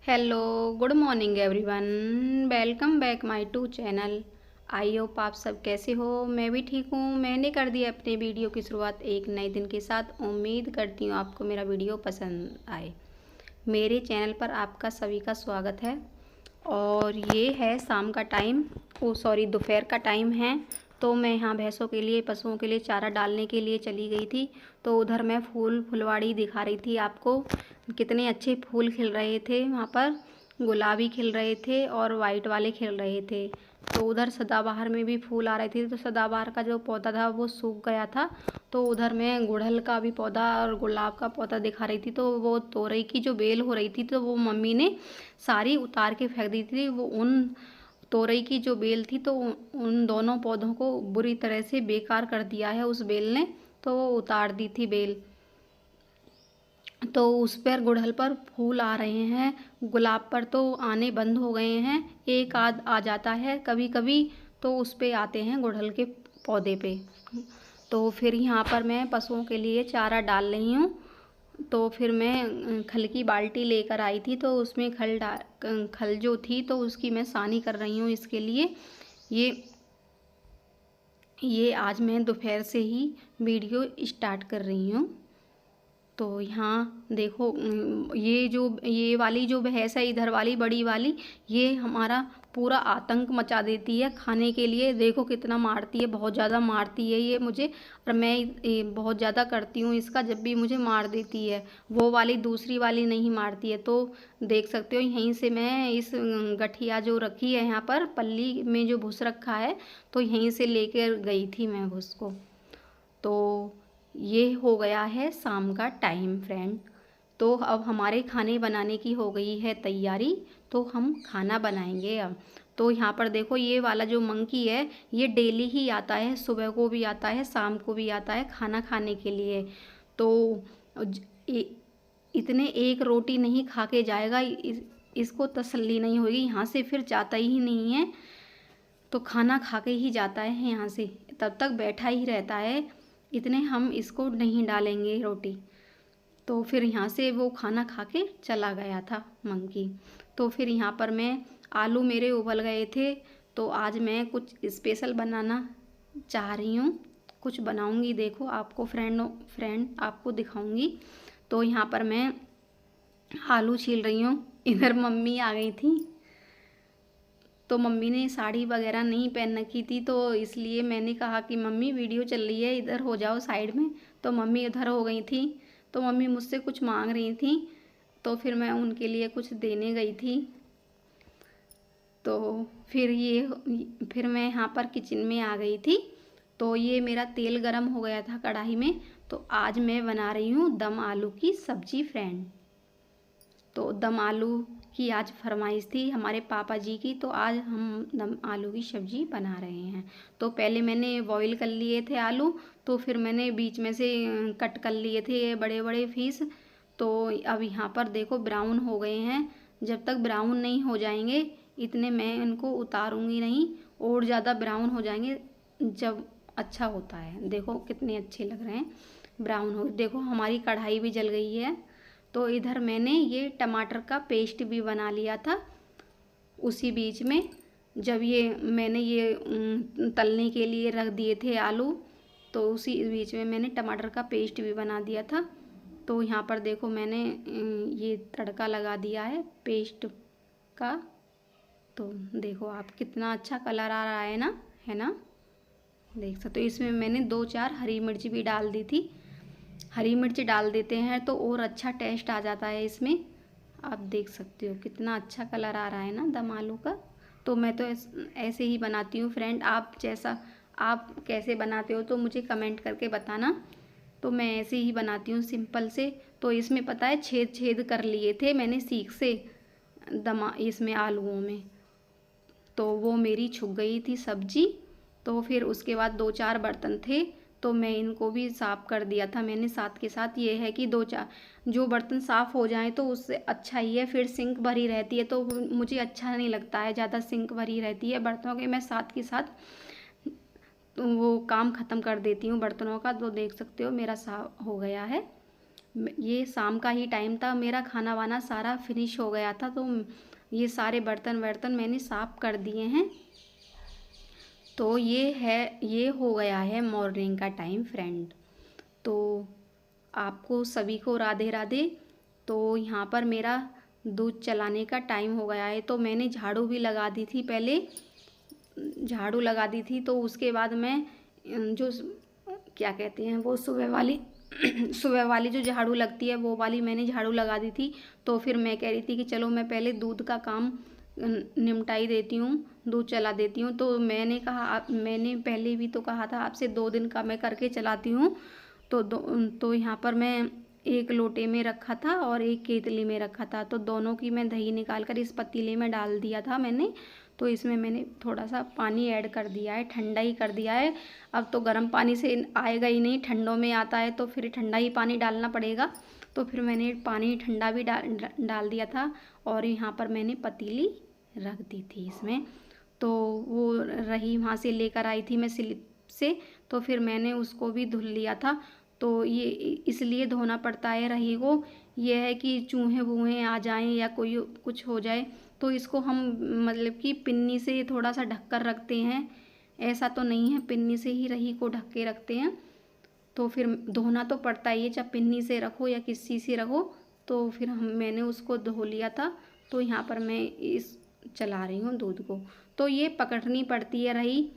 Hello, good morning everyone. Welcome back my to channel. I hope आप सब कैसे हो। मैं भी ठीक हूँ। मैंने कर दी अपने वीडियो की शुरुआत एक नए दिन के साथ। उम्मीद करती हूँ आपको मेरा वीडियो पसंद आए। मेरे चैनल पर आपका सभी का स्वागत है। और ये है शाम का टाइम, दोपहर का टाइम है। तो मैं यहाँ भैंसों के लिए, पशुओं के लिए चारा डालने के लिए चली गई थी। तो उधर मैं फुलवाड़ी दिखा रही थी आपको। कितने अच्छे फूल खिल रहे थे वहाँ पर। गुलाबी खिल रहे थे और वाइट वाले खिल रहे थे। तो उधर सदाबहार में भी फूल आ रहे थे। तो सदाबहार का जो पौधा था वो सूख गया था। तो उधर मैं गुड़हल का भी पौधा और गुलाब का पौधा दिखा रही थी। तो वो तोरई की जो बेल हो रही थी तो वो मम्मी ने सारी उतार के फेंक दी थी। वो उन तोरई की जो बेल थी तो उन दोनों पौधों को बुरी तरह से बेकार कर दिया है उस बेल ने। तो वो उतार दी थी बेल। तो उस पर गुड़हल पर फूल आ रहे हैं। गुलाब पर तो आने बंद हो गए हैं। एक आध आ जाता है कभी कभी। तो उस पे आते हैं गुड़हल के पौधे पे। तो फिर यहाँ पर मैं पशुओं के लिए चारा डाल रही हूँ। तो फिर मैं खल की बाल्टी लेकर आई थी। तो उसमें खल जो थी तो उसकी मैं सानी कर रही हूँ इसके लिए। ये ये आज मैं दोपहर से ही वीडियो स्टार्ट कर रही हूँ। तो यहाँ देखो, ये वाली जो भैंस है, इधर वाली बड़ी वाली, ये हमारा पूरा आतंक मचा देती है खाने के लिए। देखो कितना मारती है, बहुत ज़्यादा मारती है ये मुझे। और मैं ये बहुत ज़्यादा करती हूँ इसका, जब भी मुझे मार देती है। वो वाली दूसरी वाली नहीं मारती है। तो देख सकते हो यहीं से मैं इस गठिया जो रखी है यहाँ पर पल्ली में जो भूस रखा है, तो यहीं से लेकर गई थी मैं भूस को। तो ये हो गया है शाम का टाइम फ्रेंड। तो अब हमारे खाने बनाने की हो गई है तैयारी। तो हम खाना बनाएंगे अब। तो यहाँ पर देखो, ये वाला जो मंकी है ये डेली ही आता है, सुबह को भी आता है, शाम को भी आता है खाना खाने के लिए। तो इतने एक रोटी नहीं खा के जाएगा, इसको तसल्ली नहीं होगी, यहाँ से फिर जाता ही नहीं है। तो खाना खा के ही जाता है यहाँ से, तब तक बैठा ही रहता है। इतने हम इसको नहीं डालेंगे रोटी। तो फिर यहाँ से वो खाना खा के चला गया था मंकी। तो फिर यहाँ पर मैं, आलू मेरे उबल गए थे। तो आज मैं कुछ स्पेशल बनाना चाह रही हूँ। कुछ बनाऊँगी, देखो आपको फ्रेंड आपको दिखाऊँगी। तो यहाँ पर मैं आलू छील रही हूँ। इधर मम्मी आ गई थी। तो मम्मी ने साड़ी वगैरह नहीं पहन रखी थी, तो इसलिए मैंने कहा कि मम्मी वीडियो चल रही है, इधर हो जाओ साइड में। तो मम्मी उधर हो गई थी। तो मम्मी मुझसे कुछ मांग रही थी। तो फिर मैं उनके लिए कुछ देने गई थी। तो फिर मैं यहाँ पर किचन में आ गई थी। तो ये मेरा तेल गरम हो गया था कढ़ाई में। तो आज मैं बना रही हूँ दम आलू की सब्जी फ्रेंड। तो दम आलू की आज फरमाइश थी हमारे पापा जी की। तो आज हम दम आलू की सब्ज़ी बना रहे हैं। तो पहले मैंने बॉईल कर लिए थे आलू। तो फिर मैंने बीच में से कट कर लिए थे बड़े बड़े पीस। तो अब यहाँ पर देखो ब्राउन हो गए हैं। जब तक ब्राउन नहीं हो जाएंगे इतने मैं इनको उतारूँगी नहीं। और ज़्यादा ब्राउन हो जाएंगे जब अच्छा होता है। देखो कितने अच्छे लग रहे हैं ब्राउन हो। देखो हमारी कढ़ाई भी जल गई है। तो इधर मैंने ये टमाटर का पेस्ट भी बना लिया था उसी बीच में, जब ये मैंने ये तलने के लिए रख दिए थे आलू। तो उसी बीच में मैंने टमाटर का पेस्ट भी बना दिया था। तो यहाँ पर देखो मैंने ये तड़का लगा दिया है पेस्ट का। तो देखो आप कितना अच्छा कलर आ रहा है ना, है ना। देख सकते हो इसमें मैंने 2-4 हरी मिर्च भी डाल दी थी। हरी मिर्च डाल देते हैं तो और अच्छा टेस्ट आ जाता है इसमें। आप देख सकते हो कितना अच्छा कलर आ रहा है ना दम आलू का। तो मैं तो ऐसे ही बनाती हूँ फ्रेंड। आप कैसे बनाते हो तो मुझे कमेंट करके बताना। तो मैं ऐसे ही बनाती हूँ सिंपल से। तो इसमें पता है छेद छेद कर लिए थे मैंने सीख से इसमें आलूओं में। तो वो मेरी छुप गई थी सब्जी। तो फिर उसके बाद 2-4 बर्तन थे। तो मैं इनको भी साफ़ कर दिया था मैंने साथ के साथ। ये है कि 2-4 जो बर्तन साफ़ हो जाएं तो उससे अच्छा ही है। फिर सिंक भरी रहती है तो मुझे अच्छा नहीं लगता है, ज़्यादा सिंक भरी रहती है बर्तनों के। मैं साथ के साथ तो वो काम ख़त्म कर देती हूँ बर्तनों का। तो देख सकते हो मेरा साफ हो गया है। ये शाम का ही टाइम था, मेरा खाना वाना सारा फिनिश हो गया था, तो ये सारे बर्तन वर्तन मैंने साफ़ कर दिए हैं। तो ये हो गया है मॉर्निंग का टाइम फ्रेंड। तो आपको सभी को राधे राधे। तो यहाँ पर मेरा दूध चलाने का टाइम हो गया है, तो मैंने झाड़ू भी लगा दी थी, पहले झाड़ू लगा दी थी। तो उसके बाद मैं जो क्या कहते हैं वो सुबह वाली सुबह वाली जो झाड़ू लगती है वो वाली मैंने झाड़ू लगा दी थी। तो फिर मैं कह रही थी कि चलो मैं पहले दूध का काम निपटाई देती हूँ, दूध चला देती हूँ। तो मैंने कहा मैंने पहले भी तो कहा था आपसे 2 दिन का मैं करके चलाती हूँ। तो यहाँ पर मैं एक लोटे में रखा था और एक केतली में रखा था, तो दोनों की मैं दही निकाल कर इस पतीले में डाल दिया था मैंने। तो इसमें मैंने थोड़ा सा पानी ऐड कर दिया है, ठंडा ही कर दिया है। अब तो गर्म पानी से आएगा ही नहीं, ठंडों में आता है, तो फिर ठंडा ही पानी डालना पड़ेगा। तो फिर मैंने पानी ठंडा भी डाल दिया था और यहाँ पर मैंने पतीली रख दी थी इसमें। तो वो रही वहाँ से लेकर आई थी मैं स्लिप से, तो फिर मैंने उसको भी धुल लिया था। तो ये इसलिए धोना पड़ता है रही को, ये है कि चूहे वूहे आ जाएं या कोई कुछ हो जाए, तो इसको हम मतलब कि पिन्नी से थोड़ा सा ढक कर रखते हैं। ऐसा तो नहीं है, पिन्नी से ही रही को ढक के रखते हैं। तो फिर धोना तो पड़ता ही है, चाहे पिन्नी से रखो या किसी से रखो। तो फिर मैंने उसको धो लिया था। तो यहाँ पर मैं इस चला रही हूँ दूध को। तो ये पकड़नी पड़ती है रही,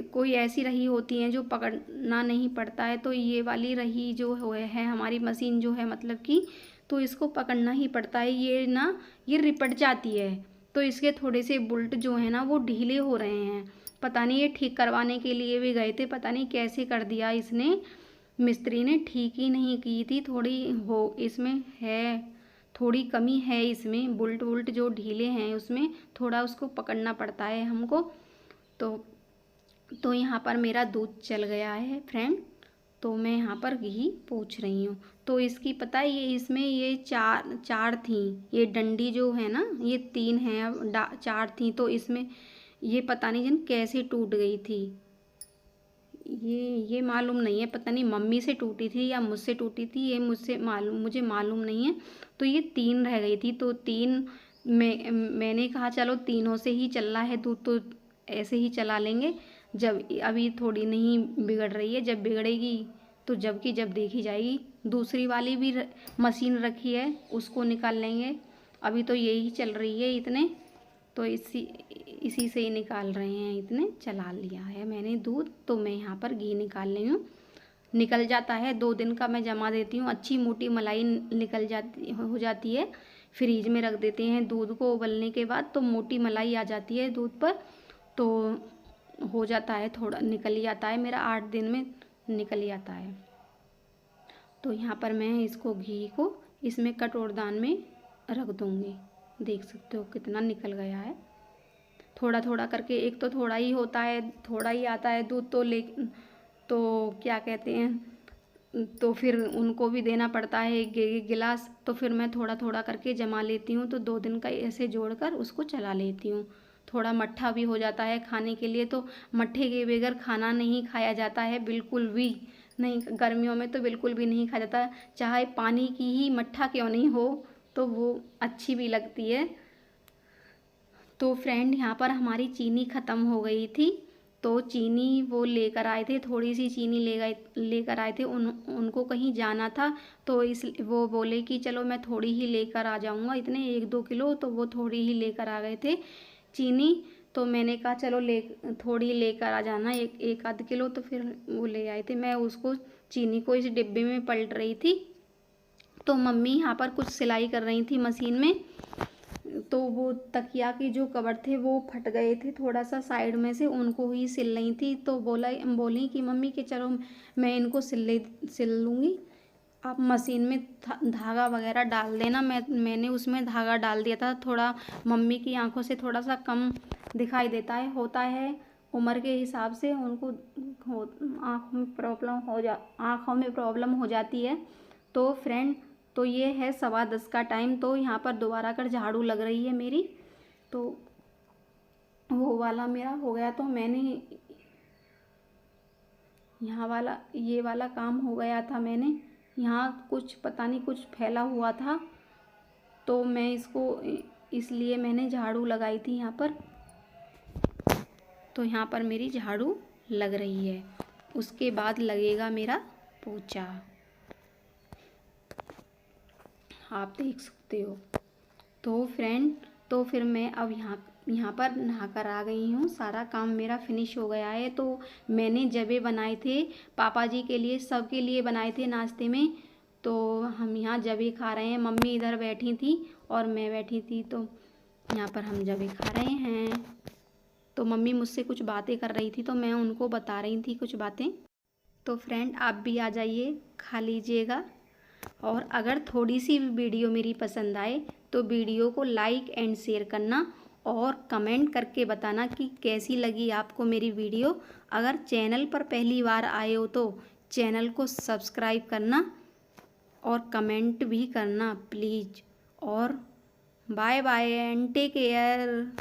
कोई ऐसी रही होती हैं जो पकड़ना नहीं पड़ता है। तो ये वाली रही जो है हमारी मशीन जो है मतलब कि, तो इसको पकड़ना ही पड़ता है। ये रिपट जाती है, तो इसके थोड़े से बोल्ट जो है ना वो ढीले हो रहे हैं। पता नहीं, ये ठीक करवाने के लिए भी गए थे, पता नहीं कैसे कर दिया इसने, मिस्त्री ने ठीक ही नहीं की थी। थोड़ी हो इसमें है, थोड़ी कमी है इसमें, बोल्ट वोल्ट जो ढीले हैं उसमें थोड़ा उसको पकड़ना पड़ता है हमको। तो यहाँ पर मेरा दूध चल गया है फ्रेंड। तो मैं यहाँ पर घी पूछ रही हूँ। तो इसकी पता है ये इसमें ये चार थी, ये डंडी जो है ना ये 3 हैं, अब 4 थी। तो इसमें ये पता नहीं जन कैसे टूट गई थी, ये मालूम नहीं है, पता नहीं मम्मी से टूटी थी या मुझसे टूटी थी, ये मुझे मालूम नहीं है। तो ये 3 रह गई थी, तो 3 में मैंने कहा चलो तीनों से ही चल रहा है दूध, तो ऐसे ही चला लेंगे। जब अभी थोड़ी नहीं बिगड़ रही है, जब बिगड़ेगी तो जब देखी जाएगी। दूसरी वाली भी मशीन रखी है, उसको निकाल लेंगे। अभी तो यही चल रही है इतने, तो इसी से ही निकाल रहे हैं, इतने चला लिया है मैंने दूध। तो मैं यहाँ पर घी निकाल रही हूँ, निकल जाता है 2 दिन का मैं जमा देती हूँ, अच्छी मोटी मलाई निकल जाती हो जाती है। फ्रीज में रख देते हैं दूध को उबलने के बाद, तो मोटी मलाई आ जाती है दूध पर। तो हो जाता है, थोड़ा निकल ही आता है मेरा, 8 दिन में निकल ही आता है। तो यहाँ पर मैं इसको घी को इसमें कटोरदान में रख दूँगी। देख सकते हो कितना निकल गया है, थोड़ा थोड़ा करके। एक तो थोड़ा ही होता है, थोड़ा ही आता है दूध, तो क्या कहते हैं, तो फिर उनको भी देना पड़ता है एक गिलास। तो फिर मैं थोड़ा थोड़ा करके जमा लेती हूँ, तो 2 दिन का ऐसे जोड़कर उसको चला लेती हूँ। थोड़ा मट्ठा भी हो जाता है खाने के लिए, तो मट्ठे के बगैर खाना नहीं खाया जाता है बिल्कुल भी नहीं, गर्मियों में तो बिल्कुल भी नहीं खाया जाता, चाहे पानी की ही मट्ठा क्यों नहीं हो, तो वो अच्छी भी लगती है। तो फ्रेंड यहाँ पर हमारी चीनी ख़त्म हो गई थी, तो चीनी वो लेकर आए थे, थोड़ी सी चीनी लेकर आए थे, उनको कहीं जाना था। तो वो बोले कि चलो मैं थोड़ी ही लेकर आ जाऊँगा, इतने 1-2 किलो, तो वो थोड़ी ही लेकर आ गए थे चीनी। तो मैंने कहा चलो थोड़ी लेकर आ जाना, एक आध किलो। तो फिर वो ले आए थे, मैं उसको चीनी को इस डिब्बे में पलट रही थी। तो मम्मी यहाँ पर कुछ सिलाई कर रही थी मशीन में, तो वो तकिया के जो कवर थे वो फट गए थे थोड़ा सा साइड में से, उनको ही सिल रही थी। तो बोली कि मम्मी कि चलो मैं इनको सिल लूँगी, आप मशीन में धागा वगैरह डाल देना। मैंने उसमें धागा डाल दिया था, थोड़ा मम्मी की आंखों से थोड़ा सा कम दिखाई देता है, होता है उम्र के हिसाब से उनको आँखों में प्रॉब्लम हो जाती है। तो फ्रेंड, तो ये है 10:15 का टाइम। तो यहाँ पर दोबारा कर झाड़ू लग रही है मेरी, तो वो वाला मेरा हो गया, तो मैंने यहाँ वाला ये वाला काम हो गया था मैंने। यहाँ कुछ पता नहीं कुछ फैला हुआ था, तो मैं इसको इसलिए मैंने झाड़ू लगाई थी यहाँ पर। तो यहाँ पर मेरी झाड़ू लग रही है, उसके बाद लगेगा मेरा पोछा। आप देख सकते हो। तो फ्रेंड, तो फिर मैं अब यहाँ पर नहा कर आ गई हूँ। सारा काम मेरा फिनिश हो गया है। तो मैंने जबे बनाए थे पापा जी के लिए, सबके लिए बनाए थे नाश्ते में। तो हम यहाँ जबे खा रहे हैं। मम्मी इधर बैठी थी और मैं बैठी थी, तो यहाँ पर हम जबे खा रहे हैं। तो मम्मी मुझसे कुछ बातें कर रही थी, तो मैं उनको बता रही थी कुछ बातें। तो फ्रेंड, आप भी आ जाइए, खा लीजिएगा। और अगर थोड़ी सी भी वीडियो मेरी पसंद आए तो वीडियो को लाइक एंड शेयर करना और कमेंट करके बताना कि कैसी लगी आपको मेरी वीडियो। अगर चैनल पर पहली बार आए हो तो चैनल को सब्सक्राइब करना और कमेंट भी करना प्लीज़। और bye bye and take care.